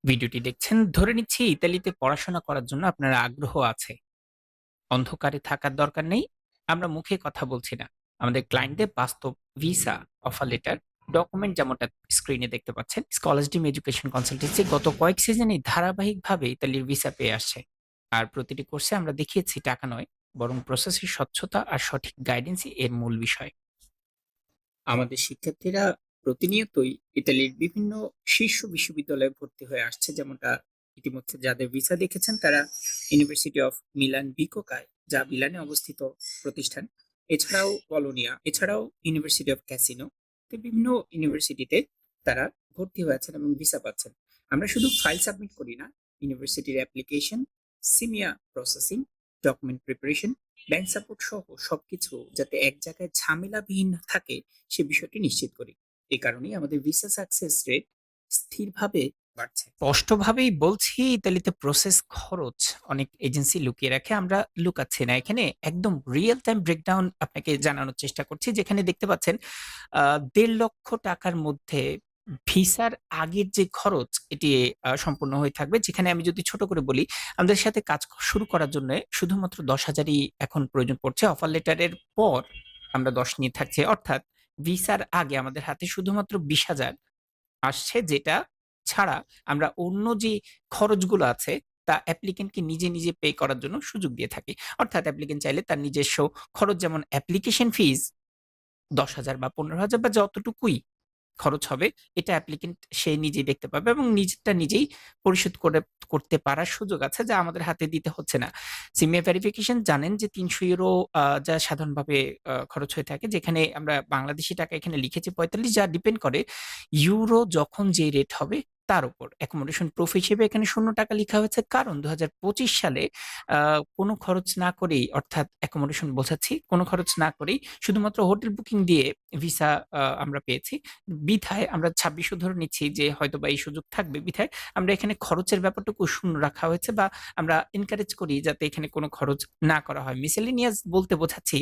ভিডিওটি দেখছেন ধরে নিচ্ছি ইতালিতে পড়াশোনা করার জন্য আপনার আগ্রহ আছে। অন্ধকারে থাকার দরকার নেই। আমরা মুখে কথা বলছি না। আমাদের ক্লায়েন্টদের বাস্তব ভিসা, অফার লেটার, ডকুমেন্ট যেমনটা স্ক্রিনে দেখতে পাচ্ছেন। স্কলার্স ড্রিম এডুকেশন কনসালটেন্সি গত কয়েক সিজনে ধারাবাহিকভাবে ইতালির ভিসা পেয়ে আসছে। আর প্রতিটি কোর্সে আমরা দেখিয়েছি টাকা নয়, বরং প্রসেসের স্বচ্ছতা আর সঠিক গাইডেন্সই এর মূল বিষয়। আমাদের শিক্ষার্থীরা প্রতিনিয়তই ইতালির বিভিন্ন শীর্ষ বিশ্ববিদ্যালয়ে ভর্তি হয়ে আসছে, যেমনটা ইতিমধ্যে যাদের ভিসা দেখেছেন তারা ইউনিভার্সিটি অফ মিলান বিকোকায়, যা মিলানে অবস্থিত প্রতিষ্ঠান, এছাড়াও বলোনিয়া, এছাড়াও ইউনিভার্সিটি অফ ক্যাসিনো, বিভিন্ন ইউনিভার্সিটিতে তারা ভর্তি হয়েছেন এবং ভিসা পাচ্ছেন। আমরা শুধু ফাইল সাবমিট করি না, ইউনিভার্সিটির অ্যাপ্লিকেশন, সিমিয়া processing, document preparation, bank support সহ সবকিছু যাতে এক জায়গায় ঝামেলাবিহীন থাকে সে বিষয়টি নিশ্চিত করি। এই কারণেই আমাদের ভিসা সাকসেস রেট স্থিরভাবে বাড়ছে। স্পষ্টভাবেই বলছি, ইতালিতে প্রসেস খরচ অনেক এজেন্সি লুকিয়ে রাখে, আমরা লুকাচ্ছি না। এখানে একদম রিয়েল টাইম ব্রেকডাউন আপনাকে জানানোর চেষ্টা করছি, যেখানে দেখতে পাচ্ছেন ১.৫ লক্ষ টাকার মধ্যে ভিসার আগের যে খরচ এটি সম্পূর্ণ হয়ে থাকবে। যেখানে আমি যদি ছোট করে বলি, আমাদের সাথে কাজ শুরু করার জন্য শুধুমাত্র ১০,০০০ই এখন প্রয়োজন পড়ছে। অফার লেটারের পর আমরা ১০ নিয়ে থাকছি। অর্থাৎ ভিসার আগে আমাদের হাতে শুধুমাত্র ২০,০০০ আসছে, যেটা ছাড়া আমরা অন্য যে খরচগুলো আছে তা অ্যাপ্লিকেন্টকে নিজে পে করার জন্য সুযোগ দিয়ে থাকি। অর্থাৎ অ্যাপ্লিকেন্ট চাইলে তার নিজস্ব খরচ, যেমন অ্যাপ্লিকেশন ফিস ১০,০০০ বা ১৫,০০০ বা যতটুকুই খরচ হবে, এটা অ্যাপ্লিকেন্ট সে নিজেই দেখতে পাবে এবং নিজেরটা নিজেই পরিশোধ করতে পারার সুযোগ আছে, যা আমাদের হাতে দিতে হচ্ছে না। সিমিয়া ভেরিফিকেশন জানেন যে ৳৩০০ যা সাধারণভাবে খরচ হয়ে থাকে, যেখানে আমরা বাংলাদেশী টাকা এখানে লিখেছি ৪৫, যা ডিপেন্ড করে ইউরো যখন যে রেট হবে তার উপর। অ্যাকোমোডেশন প্রুফ হিসেবে এখানে ৳০ লিখা হয়েছে, কারণ ২০২৫ সালে আ কোনো খরচ না করেই, অর্থাৎ অ্যাকোমোডেশন বোঝাচ্ছি, কোনো খরচ না করেই শুধুমাত্র হোটেল বুকিং দিয়ে ভিসা আমরা পেয়েছি। বিধায় আমরা ২৬০০ ধরে নিচ্ছি যে হয়তোবা এই সুযোগ থাকবে। বিধায় আমরা এখানে খরচের ব্যাপারটুকু শূন্য রাখা হয়েছে, বা আমরা এনকারেজ করি যাতে এখানে কোনো খরচ না করা হয়। মিসেলেনিয়াস বলতে বোঝাচ্ছি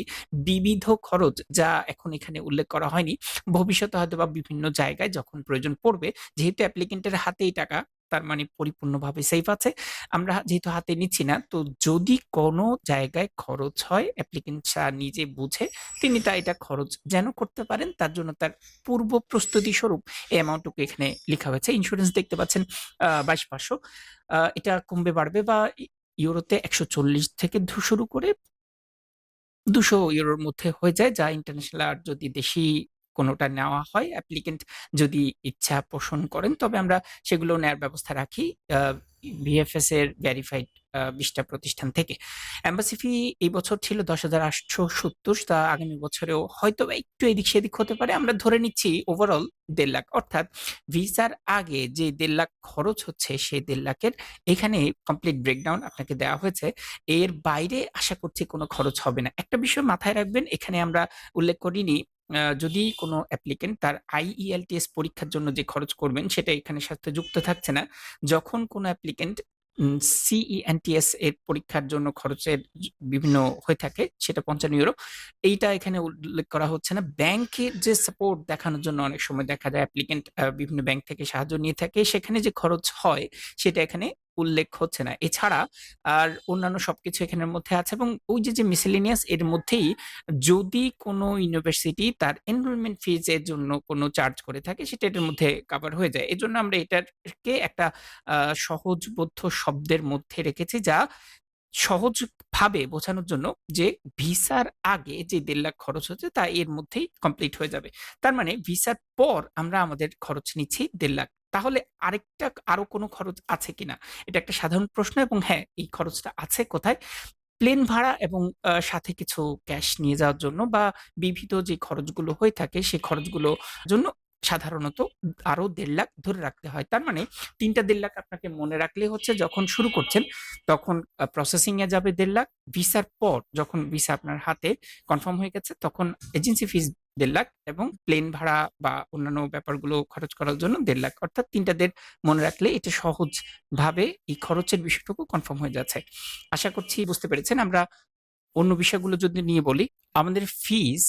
বিবিধ খরচ, যা এখন এখানে উল্লেখ করা হয়নি। ভবিষ্যতে হয়তোবা বিভিন্ন জায়গায় যখন প্রয়োজন পড়বে, যেহেতু অ্যাপ্লিকেন্টের হাতেই টাকা, তার মানে পরিপূর্ণভাবে সেফ আছে। আমরা যেহেতু হাতে নিচ্ছি না, তো যদি কোনো জায়গায় খরচ হয়, অ্যাপ্লিকেন্ট নিজে বুঝে তিনি এটা খরচ যেন করতে পারেন, তার জন্য তার পূর্ব প্রস্তুতি স্বরূপ এই অ্যামাউন্টটুকু এখানে লিখা হয়েছে। ইন্স্যুরেন্স দেখতে পাচ্ছেন ২২,৫০০। এটা কমবে বাড়বে, বা ইউরোতে ১৪০ থেকে শুরু করে ২০০ ইউরোর মধ্যে হয়ে যায়, যা ইন্টারন্যাশনাল। আর যদি দেশি কোনোটা নেওয়া হয়, অ্যাপ্লিকেন্ট যদি ইচ্ছা পোষণ করেন, তবে আমরা সেগুলো নেয়ার ব্যবস্থা রাখি আ ভিএফএস এর ভেরিফাইড ২০ টা প্রতিষ্ঠান থেকে। এম্বাসি ফি এই বছর ছিল ১০,৮৭০, তা আগামী বছরেও হয়তোবা একটু এদিক-সেদিক হতে পারে। আমরা ধরে নিচ্ছি ওভারঅল ১.৫ লাখ। অর্থাৎ ভিসার আগে যে ১.৫ লাখ খরচ হচ্ছে, সেই ১.৫ লাখের এখানে কমপ্লিট ব্রেকডাউন আপনাকে দেওয়া হয়েছে। এর বাইরে আশা করছি কোনো খরচ হবে না। একটা বিষয় মাথায় রাখবেন, এখানে আমরা উল্লেখ করিনি, যদি কোনো অ্যাপ্লিকেন্ট তার IELTS পরীক্ষার জন্য যে খরচ করবেন, সেটা এখানে সাথে যুক্ত থাকছে না। যখন কোনো অ্যাপ্লিকেন্ট CENTS এর পরীক্ষার জন্য খরচের বিভিন্ন হয়ে থাকে, সেটা €৫৫। এইটা এখানে উল্লেখ করা হচ্ছে না। ব্যাংকের যে সাপোর্ট দেখানোর জন্য অনেক সময় দেখা যায় অ্যাপ্লিকেন্ট বিভিন্ন ব্যাংক থেকে সাহায্য নিয়ে থাকে, সেখানে যে খরচ হয় সেটা এখানে উল্লেখ হচ্ছে না। এছাড়া আর অন্যান্য সবকিছু এখানের মধ্যে আছে, এবং ওই যে মিসেলেনিয়াস এর মধ্যেই যদি কোনো ইউনিভার্সিটি তার এনরোলমেন্ট ফিজ এর জন্য কোনো চার্জ করে থাকে, সেটা এটার মধ্যে কভার হয়ে যায়। এজন্য আমরা এটাকে একটা আ সহজবোধ্য শব্দের মধ্যে রেখেছি, যা সহজভাবে বোঝানোর জন্য, যে ভিসার আগে যে ১.৫ লাখ খরচ হচ্ছে তা এর মধ্যেই কমপ্লিট হয়ে যাবে। তার মানে ভিসার পর আমরা আমাদের খরচ নিচ্ছি ১.৫ লাখ। তাহলে আরো কোনো খরচ আছে কিনা? এটা একটা সাধারণ প্রশ্ন, এবং হ্যাঁ, এই খরচটা আছে কোথায়? প্লেন ভাড়া এবং সাথে কিছু ক্যাশ নিয়ে যাওয়ার জন্য, বা বিবিধ যে খরচগুলো হয়ে থাকে, সেই খরচগুলো জন্য সাধারণত আরো ১.৫ লাখ ধরে রাখতে হয়। তার মানে ৩ টা ১.৫ লাখ আপনাকে মনে রাখলেই হচ্ছে। যখন শুরু করছেন তখন প্রসেসিং এ যাবে ১.৫ লাখ। ভিসার পর যখন ভিসা আপনার হাতে কনফার্ম হয়ে গেছে, তখন এজেন্সি ফিস ১.৫ লাখ, এবং প্লেন ভাড়া বা অন্যান্য ব্যাপারগুলো খরচ করার জন্য ১.৫ লাখ। অর্থাৎ ৩ টা ১.৫ মনে রাখলে এটা সহজভাবে এই খরচের বিষয়টুকু কনফার্ম হয়ে যাচ্ছে। আশা করছি বুঝতে পেরেছেন। আমরা অন্য বিষয়গুলো যদি নিয়ে বলি, আমাদের ফিস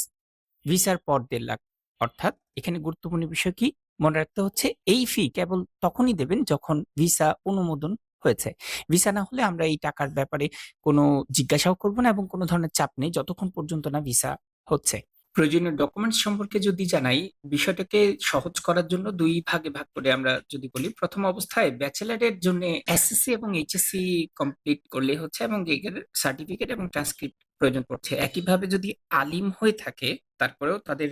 ভিসার পর ১.৫ লাখ। অর্থাৎ এখানে গুরুত্বপূর্ণ বিষয় কি? মনে রাখতে হচ্ছে এই ফি কেবল তখনই দেবেন যখন ভিসা অনুমোদন হয়েছে। ভিসা না হলে আমরা এই টাকার ব্যাপারে কোনো জিজ্ঞাসাও করব না এবং কোনো ধরনের চাপ নেই যতক্ষণ পর্যন্ত না ভিসা হচ্ছে। প্রয়োজনীয় ডকুমেন্টস সম্পর্কে যদি জানাই, বিষয়টাকে সহজ করার জন্য ২ ভাগে ভাগ করে আমরা যদি বলি, প্রথম অবস্থায় ব্যাচেলরের জন্য এসএসসি এবং এইচএসসি কমপ্লিট করলেই হচ্ছে এবং এর সার্টিফিকেট এবং ট্রান্সক্রিপ্ট প্রয়োজন পড়ছে। একইভাবে যদি আলিম হয়ে থাকে, তারপরেও তাদের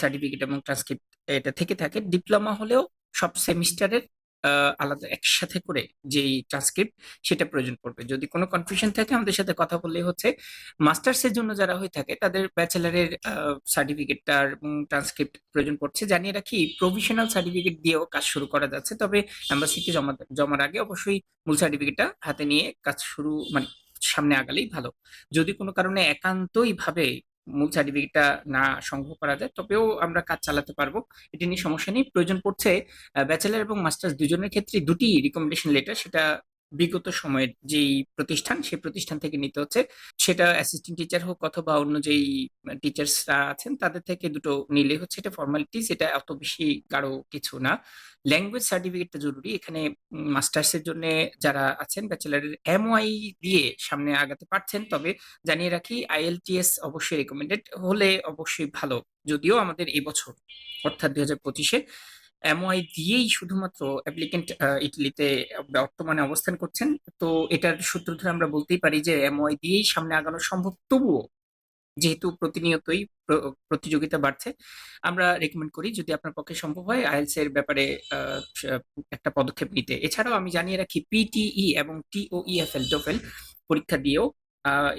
সার্টিফিকেট এবং ট্রান্সক্রিপ্ট এটা থেকে থাকে। ডিপ্লোমা হলেও সব সেমিস্টারের আলাদা একসাথে করে যেই ট্রান্সক্রিপ্ট সেটা প্রয়োজন পড়বে। যদি কোনো কনফিউশন থাকে আমাদের সাথে কথা বললেই হচ্ছে। মাস্টার্স এর জন্য যারা হয়ে থাকে তাদের ব্যাচেলরের সার্টিফিকেটটা এবং ট্রান্সক্রিপ্ট প্রয়োজন পড়ছে। জানিয়ে রাখি, প্রভিশনাল সার্টিফিকেট দিয়েও কাজ শুরু করা যাচ্ছে, তবে এম্বাসিতে জমার আগে অবশ্যই মূল সার্টিফিকেটটা হাতে নিয়ে কাজ শুরু মানে সামনে আগালেই ভালো। যদি কোনো কারণে একান্তই ভাবে মূল সার্টিফিকেটটা না সংগ্রহ করা যায়, তবেও আমরা কাজ চালাতে পারবো। এটা নিয়ে সমস্যা নেই। প্রয়োজন পড়ছে ব্যাচেলর এবং মাস্টার্স দুজনের ক্ষেত্রে দুটি রিকমেন্ডেশন লেটার, সেটা বিগত সময়ের যেই প্রতিষ্ঠান সেই প্রতিষ্ঠান থেকে নিতে হচ্ছে। সেটা অ্যাসিস্ট্যান্ট টিচার হোক অথবা অন্য যেই টিচার্সরা আছেন তাদের থেকে দুটো নিলে হচ্ছে। এটা ফর্মালিটিস, এটা অত বেশি গাঢ় কিছু না। ল্যাঙ্গুয়েজ সার্টিফিকেটটা জরুরি এখানে। মাস্টার্স এর জন্য যারা আছেন ব্যাচেলারের এমওয়াই দিয়ে সামনে আগাতে পারছেন, তবে জানিয়ে রাখি আইএলটিএস অবশ্যই রেকমেন্ডেড হলে অবশ্যই ভালো। যদিও আমাদের এই বছর অর্থাৎ ২০২৫-এ এমওআই দিয়েই শুধুমাত্র অ্যাপ্লিকেন্ট ইটালিতে বর্তমানে অবস্থান করছেন। তো এটার সূত্র ধরে আমরা বলতেই পারি যে এমওআই দিয়েই সামনে আগানো সম্ভব। তবুও যেহেতু প্রতিনিয়তই প্রতিযোগিতা বাড়ছে, আমরা রেকমেন্ড করি যদি আপনার পক্ষে সম্ভব হয় আইএলটিএস এর ব্যাপারে একটা পদক্ষেপ নিতে। এছাড়াও আমি জানিয়ে রাখি পিটিই এবং টিওইএফএল টোফেল পরীক্ষা দিয়েও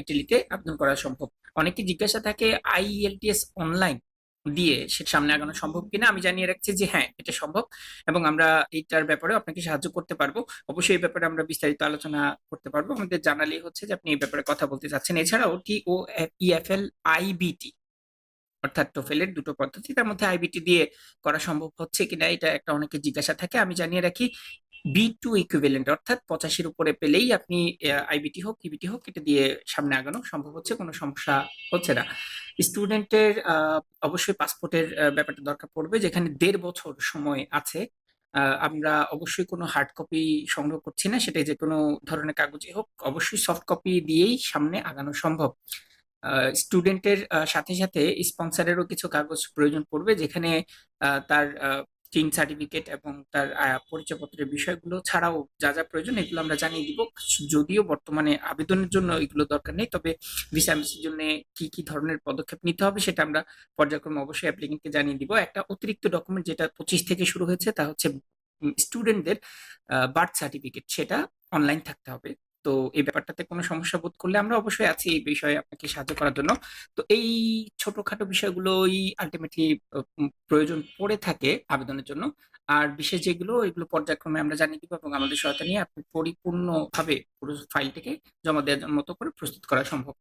ইটালিতে আবেদন করা সম্ভব। অনেকে জিজ্ঞাসা থাকে আইএলটিএস অনলাইন দিয়ে সেটা সামনে আগানো সম্ভব কিনা। আমি জানিয়ে রাখছি যে হ্যাঁ, এটা সম্ভব এবং আমরা এইটার ব্যাপারে আপনাকে সাহায্য করতে পারবো। অবশ্যই এই ব্যাপারে আমরা বিস্তারিত আলোচনা করতে পারবো। আমাদের জানালেই হচ্ছে যে আপনি এই ব্যাপারে কথা বলতে চাচ্ছেন। এছাড়াও টিওইএফএল আইবিটি অর্থাৎ টোফেলের দুটো পদ্ধতি, তার মধ্যে আইবিটি দিয়ে করা সম্ভব হচ্ছে কিনা এটা একটা অনেকের জিজ্ঞাসা থাকে। আমি জানিয়ে রাখি বি2 ইকুইভ্যালেন্ট অর্থাৎ 85-র উপরে পেলেই আপনি আইবিটি হোক ইবিটি হোক এটা দিয়ে সামনে আগানো সম্ভব হচ্ছে, কোনো সমস্যা হচ্ছে না। স্টুডেন্টের অবশ্যই পাসপোর্টের ব্যাপারটা দরকার পড়বে, যেখানে ১.৫ বছর সময় আছে। আমরা অবশ্যই কোনো হার্ড কপি সংগ্রহ করছি না, সেটাই যে কোনো ধরনের কাগজই হোক, অবশ্যই সফট কপি দিয়েই সামনে আগানো সম্ভব। স্টুডেন্টের সাথে সাথে স্পন্সরেরও কিছু কাগজ প্রয়োজন পড়বে, যেখানে তার টিন সার্টিফিকেট এবং তার পরিচয়পত্রের বিষয়গুলো ছাড়াও যা যা প্রয়োজন এগুলো আমরা জানিয়ে দিব। যদিও বর্তমানে আবেদনের জন্য এগুলো দরকার নেই, তবে ভিসা এমবাসির জন্য কি কি ধরনের পদক্ষেপ নিতে হবে সেটা আমরা পর্যায়ক্রমে অবশ্যই অ্যাপ্লিকেন্টকে জানিয়ে দিব। একটা অতিরিক্ত ডকুমেন্ট যেটা 25 থেকে শুরু হয়েছে তা হচ্ছে স্টুডেন্টদের বার্থ সার্টিফিকেট, সেটা অনলাইন থাকতে হবে। তো এই ব্যাপারটাতে কোনো সমস্যা বোধ করলে আমরা অবশ্যই আছি এই বিষয়ে আপনাকে সাহায্য করার জন্য। তো এই ছোটখাটো বিষয়গুলোই আলটিমেটলি প্রয়োজন পড়ে থাকে আবেদনের জন্য। আর বিশেষ যেগুলো এগুলো পর্যায়ক্রমে আমরা জানিয়ে দিব এবং আমাদের সহায়তা নিয়ে আপনি পরিপূর্ণভাবে পুরো ফাইলটিকে জমা দেওয়ার মতো করে প্রস্তুত করা সম্ভব।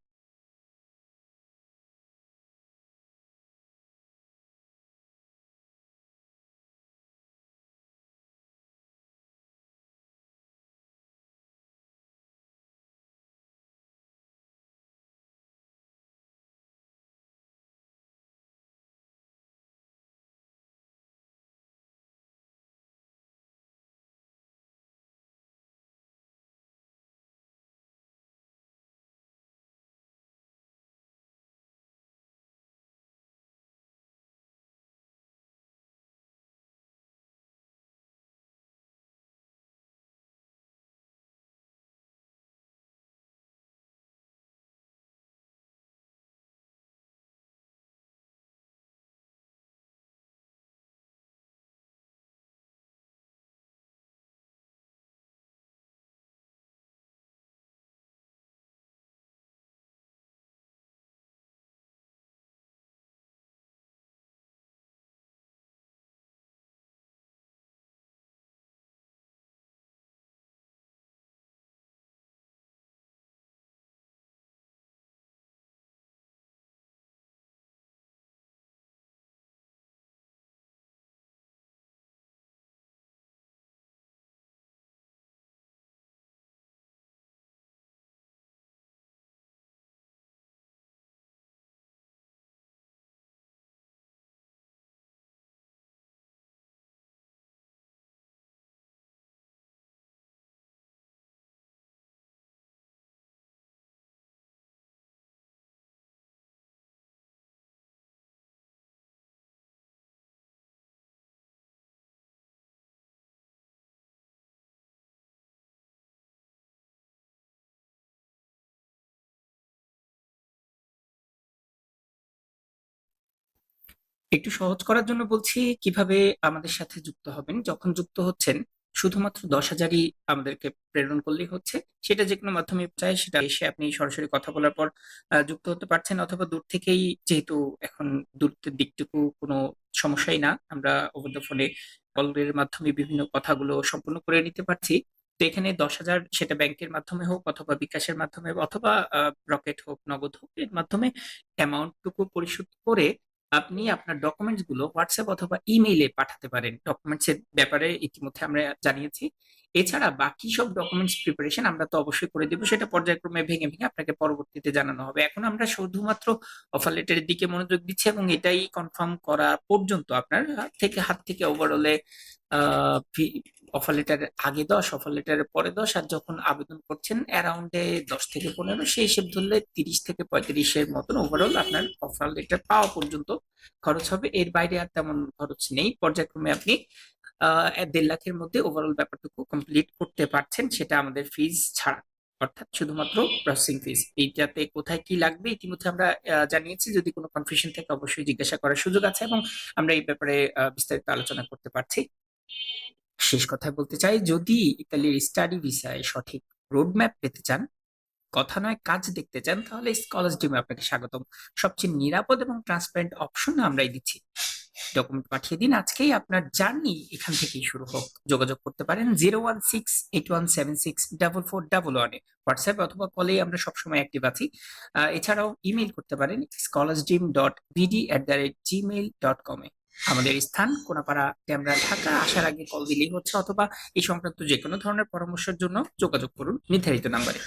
একটু সহজ করার জন্য বলছি কিভাবে আমাদের সাথে যুক্ত হবেন। যখন যুক্ত হচ্ছেন, শুধুমাত্র 10,000ই আমাদেরকে প্রেরণ করলেই হচ্ছে। সেটা যে কোনো মাধ্যমে চায়, সেটা এসে আপনি সরাসরি কথা বলার পর যুক্ত হতে পারছেন, অথবা দূর থেকেই, যেহেতু এখন দূরত্বের দিকটুকু কোনো সমস্যাই না, আমরা ওভার দ্য ফোনে কলের মাধ্যমে বিভিন্ন কথাগুলো সম্পূর্ণ করে নিতে পারছি। তো এখানে 10,000, সেটা ব্যাংকের মাধ্যমে হোক অথবা বিকাশের মাধ্যমে অথবা রকেট হোক, নগদ হোক, এর মাধ্যমে অ্যামাউন্টটুকু পরিশোধ করে আপনি আপনার ডকুমেন্টস গুলো হোয়াটসঅ্যাপ অথবা ইমেইলে পাঠাতে পারেন। ডকুমেন্টস এর ব্যাপারে ইতিমধ্যে আমরা জানিয়েছি। এছাড়া বাকি সব ডকুমেন্টস প্রিপারেশন আমরা তো অবশ্যই করে দিব, সেটা পর্যায়ক্রমে ভেঙে ভেঙে আপনাকে পরবর্তীতে জানানো হবে। এখন আমরা শুধুমাত্র অফার লেটারের দিকে মনোযোগ দিচ্ছি, এবং এটাই কনফার্ম করা পর্যন্ত আপনার হাত থেকে ওভারঅলে অফার লেটারের আগে 10, অফার লেটারের পরে 10, আর যখন আবেদন করছেন অ্যারাউন্ডে 10 থেকে 15, সেই হিসেব ধরলে 30 থেকে 35-এর মতন ওভারঅল আপনার অফার লেটার পাওয়া পর্যন্ত খরচ হবে। এর বাইরে আর তেমন খরচ নেই। পর্যায়ক্রমে আপনি 1.5 লাখের মধ্যে ওভারঅল ব্যাপারটুকু কমপ্লিট করতে পারছেন, সেটা আমাদের ফিজ ছাড়া, অর্থাৎ শুধুমাত্র প্রসেসিং ফিজ। এইটাতে কোথায় কি লাগবে ইতিমধ্যে আমরা জানিয়েছি। যদি কোনো কনফিউশন থাকে অবশ্যই জিজ্ঞাসা করার সুযোগ আছে, এবং আমরা এই ব্যাপারে বিস্তারিত আলোচনা করতে পারছি। শেষ কথায় বলতে চাই, যদি ইতালির স্টাডি ভিসায় সঠিক রোডম্যাপ পেতে চান, কথা নয় কাজ দেখতে চান, তাহলে স্কলার্স ডিমে আপনাকে স্বাগতম। সবচেয়ে নিরাপদ এবং ট্রান্সপারেন্ট অপশন আমরাই দিচ্ছি। ডকুমেন্ট পাঠিয়ে দিন, আজকেই আপনার জার্নি এখান থেকেই শুরু হোক। যোগাযোগ করতে পারেন 01681764411-এ। হোয়াটসঅ্যাপ অথবা কলে আমরা সবসময় অ্যাক্টিভ আছি। এছাড়াও ইমেইল করতে পারেন scholarsdream.bd@gmail.com এ। আমাদের স্থান কোনাপাড়া, ক্যামেরা, ঢাকা। আসার আগে কল দিলেই হচ্ছে, অথবা এই সংক্রান্ত যে কোনো ধরনের পরামর্শের জন্য যোগাযোগ করুন নির্ধারিত নাম্বারে।